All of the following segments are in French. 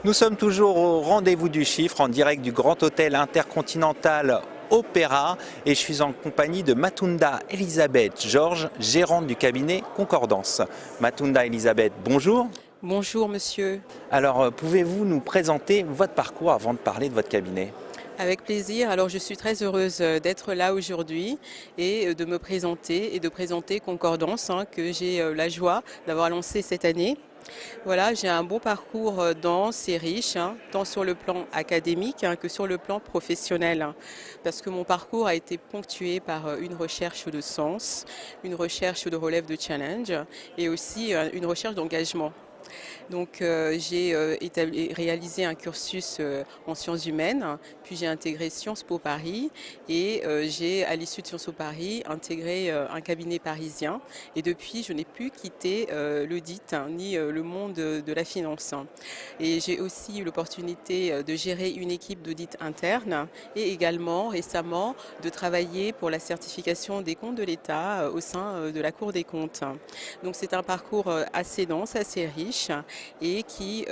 Nous sommes toujours au rendez-vous du chiffre en direct du Grand Hôtel Intercontinental Opéra et je suis en compagnie de Matunda Elisabeth Georges, gérante du cabinet Concordance. Matunda Elisabeth, bonjour. Bonjour monsieur, Alors, pouvez-vous nous présenter votre parcours avant de parler de votre cabinet? avec plaisir. Alors je suis très heureuse d'être là aujourd'hui et de me présenter et de présenter Concordance que j'ai la joie d'avoir lancé cette année. Voilà, j'ai un bon parcours dense et riche, tant sur le plan académique que sur le plan professionnel, parce que mon parcours a été ponctué par une recherche de sens, une recherche de relève de challenge et aussi une recherche d'engagement. Donc j'ai réalisé un cursus en sciences humaines, puis j'ai intégré Sciences Po Paris et j'ai à l'issue de Sciences Po Paris intégré un cabinet parisien et depuis je n'ai plus quitté l'audit ni le monde de la finance. Et j'ai aussi eu l'opportunité de gérer une équipe d'audit interne et également récemment de travailler pour la certification des comptes de l'État au sein de la Cour des comptes. Donc c'est un parcours assez dense, assez riche et qui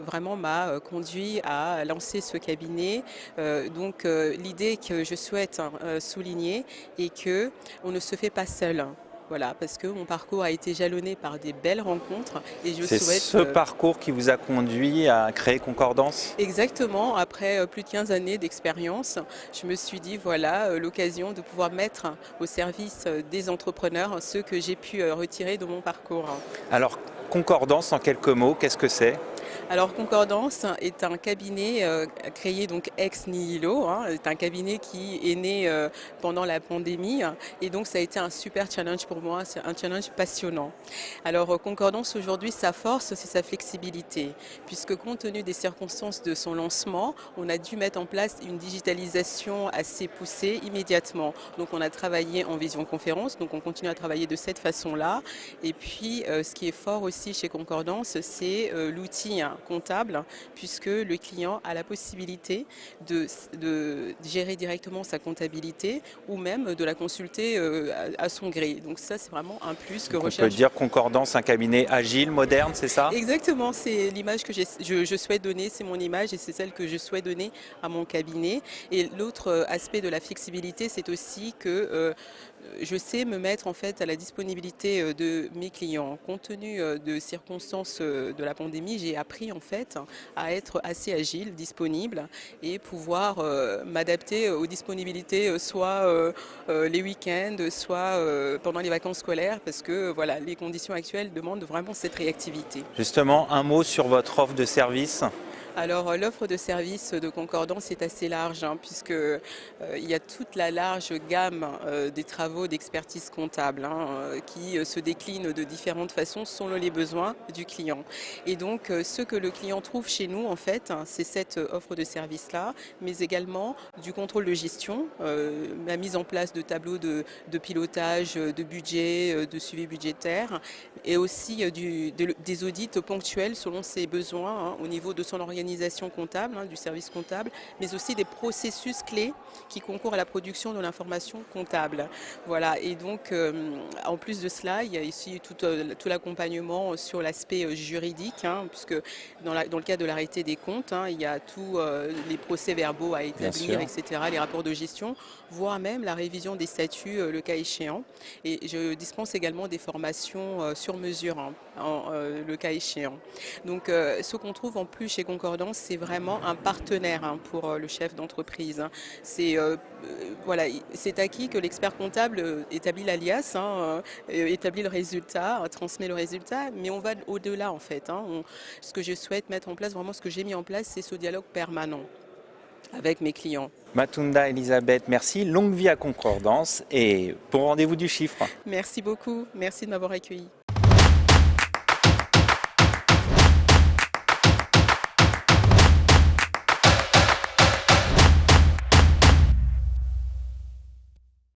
vraiment m'a conduit à lancer ce cabinet. L'idée que je souhaite souligner est que on ne se fait pas seul. Voilà, parce que mon parcours a été jalonné par des belles rencontres et je C'est souhaite ce parcours qui vous a conduit à créer Concordance? exactement, après plus de 15 années d'expérience, je me suis dit voilà l'occasion de pouvoir mettre au service des entrepreneurs ce que j'ai pu retirer de mon parcours. Alors, Concordance en quelques mots, qu'est-ce que c'est? Alors Concordance est un cabinet créé donc ex nihilo, est un cabinet qui est né pendant la pandémie et donc ça a été un super challenge pour moi, c'est un challenge passionnant. Alors Concordance aujourd'hui, sa force c'est sa flexibilité puisque compte tenu des circonstances de son lancement, on a dû mettre en place une digitalisation assez poussée immédiatement. Donc on a travaillé en visioconférence, donc on continue à travailler de cette façon-là et puis ce qui est fort aussi chez Concordance, c'est l'outil comptable, puisque le client a la possibilité de gérer directement sa comptabilité ou même de la consulter à son gré. Donc ça, c'est vraiment un plus que Donc on peut recherche. dire Concordance, un cabinet agile, moderne, c'est ça? Exactement, c'est l'image que je souhaite donner, c'est mon image et c'est celle que je souhaite donner à mon cabinet. Et l'autre aspect de la flexibilité, c'est aussi que je sais me mettre en fait à la disponibilité de mes clients. Compte tenu de circonstances de la pandémie, j'ai appris en fait à être assez agile, disponible et pouvoir m'adapter aux disponibilités soit les week-ends, soit pendant les vacances scolaires, parce que voilà, les conditions actuelles demandent vraiment cette réactivité. Justement, un mot sur votre offre de service. Alors l'offre de service de Concordance est assez large puisque il y a toute la large gamme des travaux d'expertise comptable qui se déclinent de différentes façons selon les besoins du client. Et donc ce que le client trouve chez nous en fait, c'est cette offre de service là, mais également du contrôle de gestion, la mise en place de tableaux de pilotage, de budget, de suivi budgétaire et aussi des audits ponctuels selon ses besoins au niveau de son organisation comptable, du service comptable, mais aussi des processus clés qui concourent à la production de l'information comptable. Voilà, et donc en plus de cela, il y a ici tout l'accompagnement sur l'aspect juridique, puisque dans le cadre de l'arrêté des comptes, il y a tous les procès-verbaux à Bien établir, sûr. etc., les rapports de gestion, voire même la révision des statuts, le cas échéant. Et je dispense également des formations sur mesure, le cas échéant. Donc ce qu'on trouve en plus chez Concordance, c'est vraiment un partenaire pour le chef d'entreprise. C'est voilà, c'est acquis que l'expert comptable établit l'alias, établit le résultat, transmet le résultat, mais on va au-delà en fait. Ce que je souhaite mettre en place, vraiment ce que j'ai mis en place, c'est ce dialogue permanent avec mes clients. Matunda Elisabeth, merci. Longue vie à Concordance et bon rendez-vous du chiffre. Merci beaucoup, merci de m'avoir accueilli.